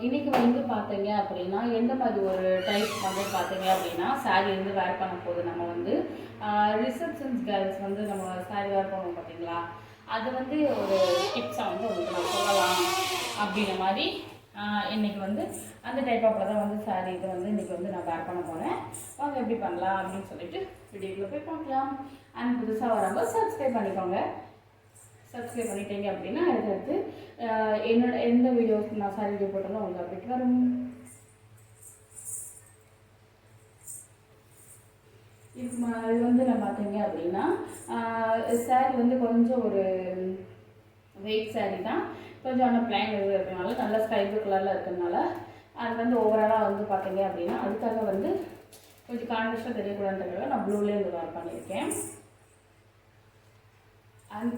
இன்னைக்கு வந்து பார்த்தீங்க அப்படின்னா எந்த மாதிரி ஒரு டைப் வந்து பார்த்தீங்க அப்படின்னா சாரீ வந்து வேர் பண்ண போது நம்ம வந்து ரிசப்ஷன்ஸ் கேர்ள்ஸ் வந்து நம்ம சாரீ வேர் பண்ணுவோம் பார்த்தீங்களா, அது வந்து ஒரு டிப்ஸாக வந்து உங்களுக்கு நான் சொல்லலாம் அப்படின்ற மாதிரி இன்றைக்கி வந்து அந்த டைப் ஆஃப் தான் வந்து சாரீ இது வந்து இன்றைக்கி வந்து நான் வேர் பண்ண போகிறேன். வாங்க எப்படி பண்ணலாம் அப்படின்னு சொல்லிட்டு வீடியோக்குள்ளே போய் பார்க்கலாம். அண்ட் புதுசாக வரவங்க சப்ஸ்கிரைப் பண்ணிக்கோங்க. சப்ஸ்கிரைப் பண்ணிட்டீங்க அப்படின்னா அடுத்தடுத்து என்னோட எந்த வீடியோஸ் நான் சாரி வீடியோ போட்டாலும் உங்களுக்கு அப்டேட் வரும். இது வந்து நான் பார்த்தீங்க அப்படின்னா சாரி வந்து கொஞ்சம் ஒரு வெயிட் சாரி தான், கொஞ்சம் ஆனால் பிளைன் இது இருக்கிறதுனால நல்ல ஸ்கை ப்ளூ கலரில் இருக்கிறதுனால அது வந்து ஓவராலாக வந்து பார்த்தீங்க அப்படின்னா அதுக்காக வந்து கொஞ்சம் கான்ட்ராஸ்டாக தெரியக்கூடாதுன்றதுக்காக நான் ப்ளூலேயே வந்து வேர் பண்ணியிருக்கேன்.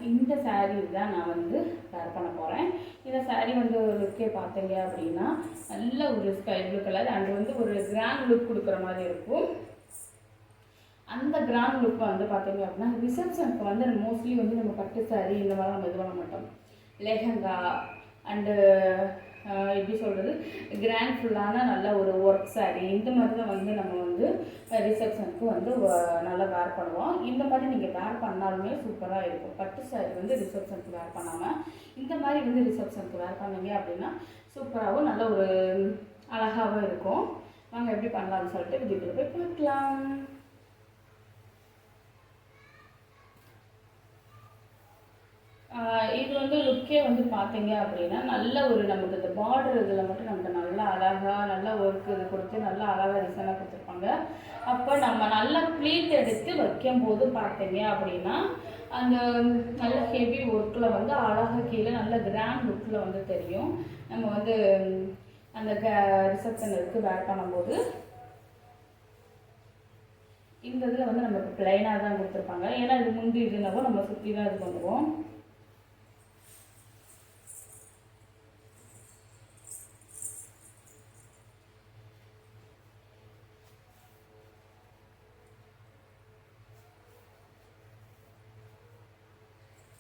இந்த சாரீ தான் நான் வந்து வேர் பண்ண போகிறேன். இந்த சாரீ வந்து லுக்கே பார்த்தீங்க அப்படின்னா நல்ல ஒரு ஸ்கை ப்ளூ கலர் அண்ட் வந்து ஒரு கிராண்ட் லுக் கொடுக்குற மாதிரி இருக்கும். அந்த கிராண்ட் லுக் வந்து பார்த்தீங்க அப்படின்னா ரிசப்ஷனுக்கு வந்து மோஸ்ட்லி வந்து நம்ம பட்டு சாரீ இந்த மாதிரி நம்ம இது பண்ண மாட்டோம். லெஹங்கா அண்டு எப்படி சொல்கிறது கிராண்ட் ஃபுல்லான நல்ல ஒரு ஒர்க் சாரீ இந்த மாதிரி தான் வந்து நம்ம வந்து ரிசப்ஷனுக்கு வந்து நல்லா வேர் பண்ணுவோம். இந்த மாதிரி நீங்கள் வேர் பண்ணாலுமே சூப்பராக இருக்கும். பட்டு சாரீ வந்து ரிசப்ஷனுக்கு வேர் பண்ணாமல் இந்த மாதிரி வந்து ரிசப்ஷனுக்கு வேர் பண்ணீங்க அப்படின்னா சூப்பராகவும் நல்ல ஒரு அழகாகவும் இருக்கும். வாங்க எப்படி பண்ணலாம்னு சொல்லிட்டு வீடியோக்குள்ள போய் பார்க்கலாம். இது வந்து லுக்கே வந்து பார்த்தீங்க அப்படின்னா நல்ல ஒரு நமக்கு இந்த பார்டர் இதில் மட்டும் நமக்கு நல்லா அழகாக நல்ல ஒர்க் இது கொடுத்து நல்லா அழகாக டிசைனாக கொடுத்துருப்பாங்க. அப்போ நம்ம நல்லா ப்ளீட் எடுத்து வைக்கும் போது பார்த்தீங்க அப்படின்னா அந்த நல்ல ஹெவி ஒர்க்கில் வந்து அழகாக கீழே நல்ல கிராண்ட் லுக்கில் வந்து தெரியும். நம்ம வந்து அந்த ரிசப்ஷனுக்கு வேர் பண்ணும்போது இந்த இதில் வந்து நமக்கு பிளைனாக தான் கொடுத்துருப்பாங்க. ஏன்னா இது முந்தி இதுனாவோ நம்ம சுற்றி தான் இது பண்ணுவோம்.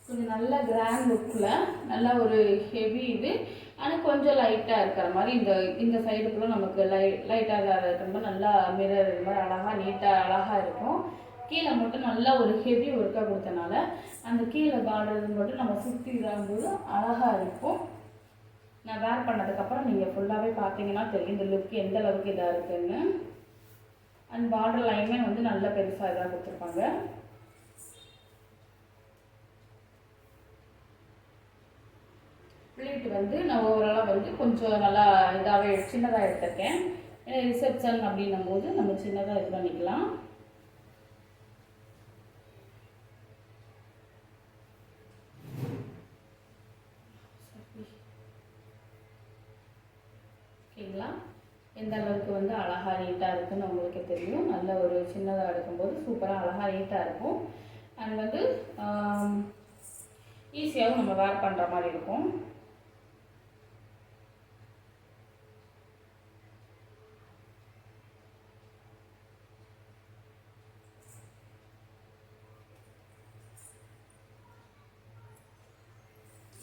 கொஞ்சம் நல்ல கிராண்ட் லுக்கில் நல்ல ஒரு ஹெவி இது ஆனால் கொஞ்சம் லைட்டாக இருக்கிற மாதிரி இந்த சைடுக்குள்ளே நமக்கு லைட்டாக இருக்கிற மாதிரி நல்லா மிரர் இது மாதிரி அழகாக நீட்டாக அழகாக இருக்கும். கீழே மட்டும் நல்லா ஒரு ஹெவி ஒர்க்காக கொடுத்தனால அந்த கீழே பார்டர் மட்டும் நம்ம சுற்றி இதாகும்போது அழகாக இருக்கும். நான் வேர் பண்ணதுக்கப்புறம் நீங்கள் ஃபுல்லாகவே பார்த்தீங்கன்னா தெரியும் இந்த லுக் எந்த அளவுக்கு இதாக இருக்குதுன்னு. அண்ட் பார்டர் லைனுமே வந்து நல்ல பெருசாக இதாக கொடுத்துருப்பாங்க. ப்ளீட் வந்து நான் ஓவராலாக வந்து கொஞ்சம் நல்லா இதாகவே சின்னதாக எடுத்திருக்கேன். ஏன்னா ரிசப்ஷன் அப்படின்னும் போது நம்ம சின்னதாக இது பண்ணிக்கலாம். ஓகேங்களா, எந்த அளவுக்கு வந்து அழகாக நீட்டாக இருக்குன்னு உங்களுக்கு தெரியும். நல்ல ஒரு சின்னதாக எடுக்கும்போது சூப்பராக அழகாக நீட்டாக இருக்கும். அண்ட் வந்து ஈஸியாகவும் நம்ம வேர் பண்ணுற மாதிரி இருக்கும்.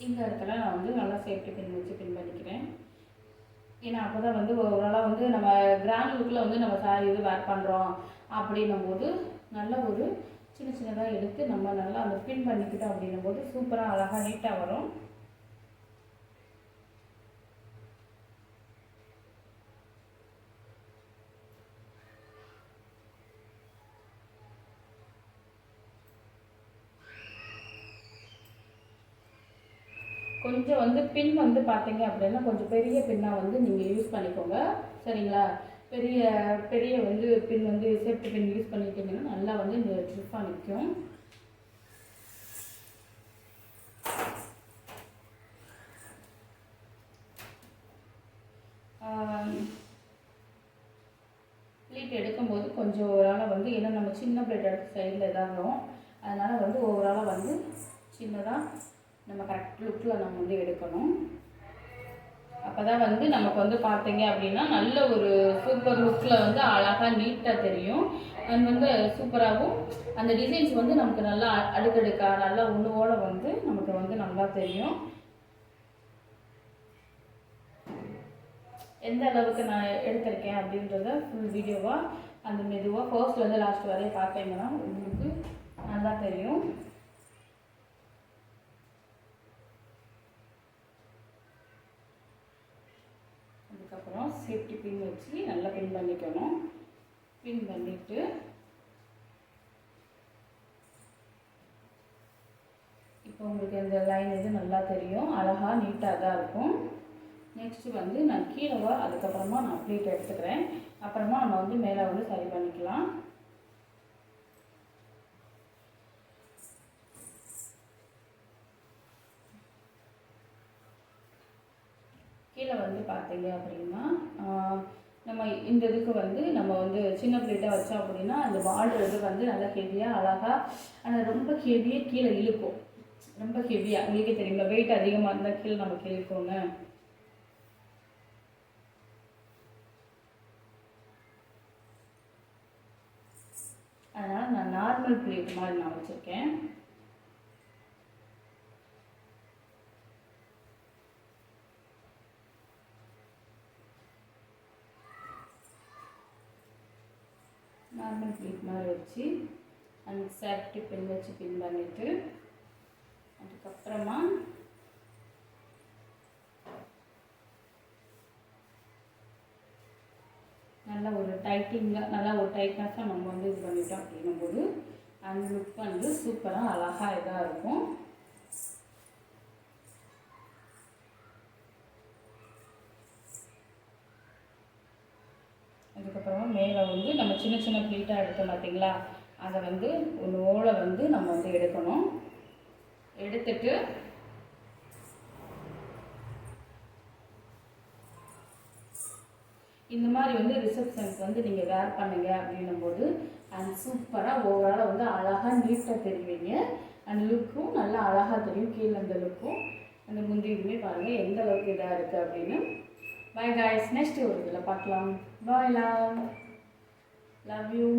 இந்த இடத்துல நான் வந்து நல்லா சேஃப்டி பின் வச்சு பின் பண்ணிக்கிறேன். ஏன்னா அப்போ தான் வந்து ஓவராலாக வந்து நம்ம கிராண்ட் லுக்கில் வந்து நம்ம சாரீ இது வேர் பண்ணுறோம் அப்படின்னும் போது நல்ல ஒரு சின்ன சின்னதாக எடுத்து நம்ம நல்லா அந்த பின் பண்ணிக்கிட்டோம் அப்படின்னும் போது சூப்பராக அழகாக நீட்டாக வரும். கொஞ்சம் வந்து பின் வந்து பார்த்தீங்க அப்படின்னா கொஞ்சம் பெரிய பின்னாக வந்து நீங்கள் யூஸ் பண்ணிக்கோங்க, சரிங்களா. பெரிய பெரிய வந்து பின் வந்து சேஃப்டி பின் யூஸ் பண்ணிட்டீங்கன்னா நல்லா வந்து இந்த ட்ரிப்பாக நிற்கும். ப்ளீட் எடுக்கும்போது கொஞ்சம் ஓவராலாக வந்து ஏன்னா நம்ம சின்ன ப்ளீட் எடுத்து சைடில் இதாகும், அதனால் வந்து ஓவராலாக வந்து சின்னதாக நம்ம கரெக்ட் லுக்கில் நம்ம வந்து எடுக்கணும். அப்போ தான் வந்து நமக்கு வந்து பார்த்தீங்க அப்படின்னா நல்ல ஒரு சூப்பர் லுக்கில் வந்து அழகாக நீட்டாக தெரியும். அது வந்து சூப்பராகவும் அந்த டிசைன்ஸ் வந்து நமக்கு நல்லா அடுக்கடுக்காக நல்லா ஒன்றுவோட வந்து நமக்கு வந்து நல்லா தெரியும். எந்த அளவுக்கு நான் எடுத்திருக்கேன் அப்படின்றத ஃபுல் வீடியோவாக அந்த மெதுவாக ஃபர்ஸ்ட்லேருந்து லாஸ்ட் வரையும் பார்த்தீங்கன்னா உங்களுக்கு நல்லா தெரியும். அதுக்கப்புறம் சேஃப்டி பின் வச்சு நல்லா பின் பண்ணிக்கணும். பின் பண்ணிவிட்டு இப்போ உங்களுக்கு இந்த லைன் இது நல்லா தெரியும், அழகாக நீட்டாக தான் இருக்கும். நெக்ஸ்ட்டு வந்து நான் கீழே அதுக்கப்புறமா நான் ப்ளீட் எடுத்துக்கிறேன். அப்புறமா நம்ம வந்து மேலே வந்து சரி பண்ணிக்கலாம். கீழே வந்து பார்த்தீங்க அப்படின்னா நம்ம இந்த இதுக்கு வந்து நம்ம வந்து சின்ன பிளேட்டாக வச்சோம் அப்படின்னா அந்த பார்டர் இது வந்து நல்லா ஹெவியாக அழகாக, ஆனால் ரொம்ப ஹெவியாக கீழே இழுக்கும். ரொம்ப ஹெவியாக உங்களுக்கே தெரியுமா, வெயிட் அதிகமாக இருந்தால் கீழே நமக்கு இழுக்குங்க. அதனால் நான் நார்மல் பிளேட் மாதிரி நான் வச்சுருக்கேன். நார்மல் பிளேட் மாதிரி வச்சு அந்த சேஃப்டி பின் வச்சு பின் பண்ணிவிட்டு அதுக்கப்புறமா நல்லா ஒரு டைட்டிங்காக நல்லா ஒரு டைட்னஸாக நம்ம வந்து இது பண்ணிட்டோம் அப்படின்னும்போது அந்த லுக் வந்து சூப்பராக அழகாக இதாக இருக்கும். அதுக்கப்புறமா மேலே வந்து நம்ம சின்ன சின்ன ப்ளீட்டாக எடுத்தோம் பார்த்தீங்களா, அதை வந்து ஒன்றோட வந்து நம்ம வந்து எடுக்கணும். எடுத்துட்டு இந்த மாதிரி வந்து ரிசப்ஷனுக்கு வந்து நீங்கள் வேர் பண்ணுங்க அப்படின்னும்போது அண்ட் சூப்பராக ஓவராலாக வந்து அழகாக நீட்டாக தெரிவிங்க. அந்த லுக்கும் நல்லா அழகாக தெரியும். கீழே அந்த லுக்கும் அந்த முந்தி இதுவுமே பாருங்கள் எந்த அளவுக்கு இதாக இருக்குது அப்படின்னு. Bye guys, next ஒரு இதில் பார்க்கலாம். Bye love you.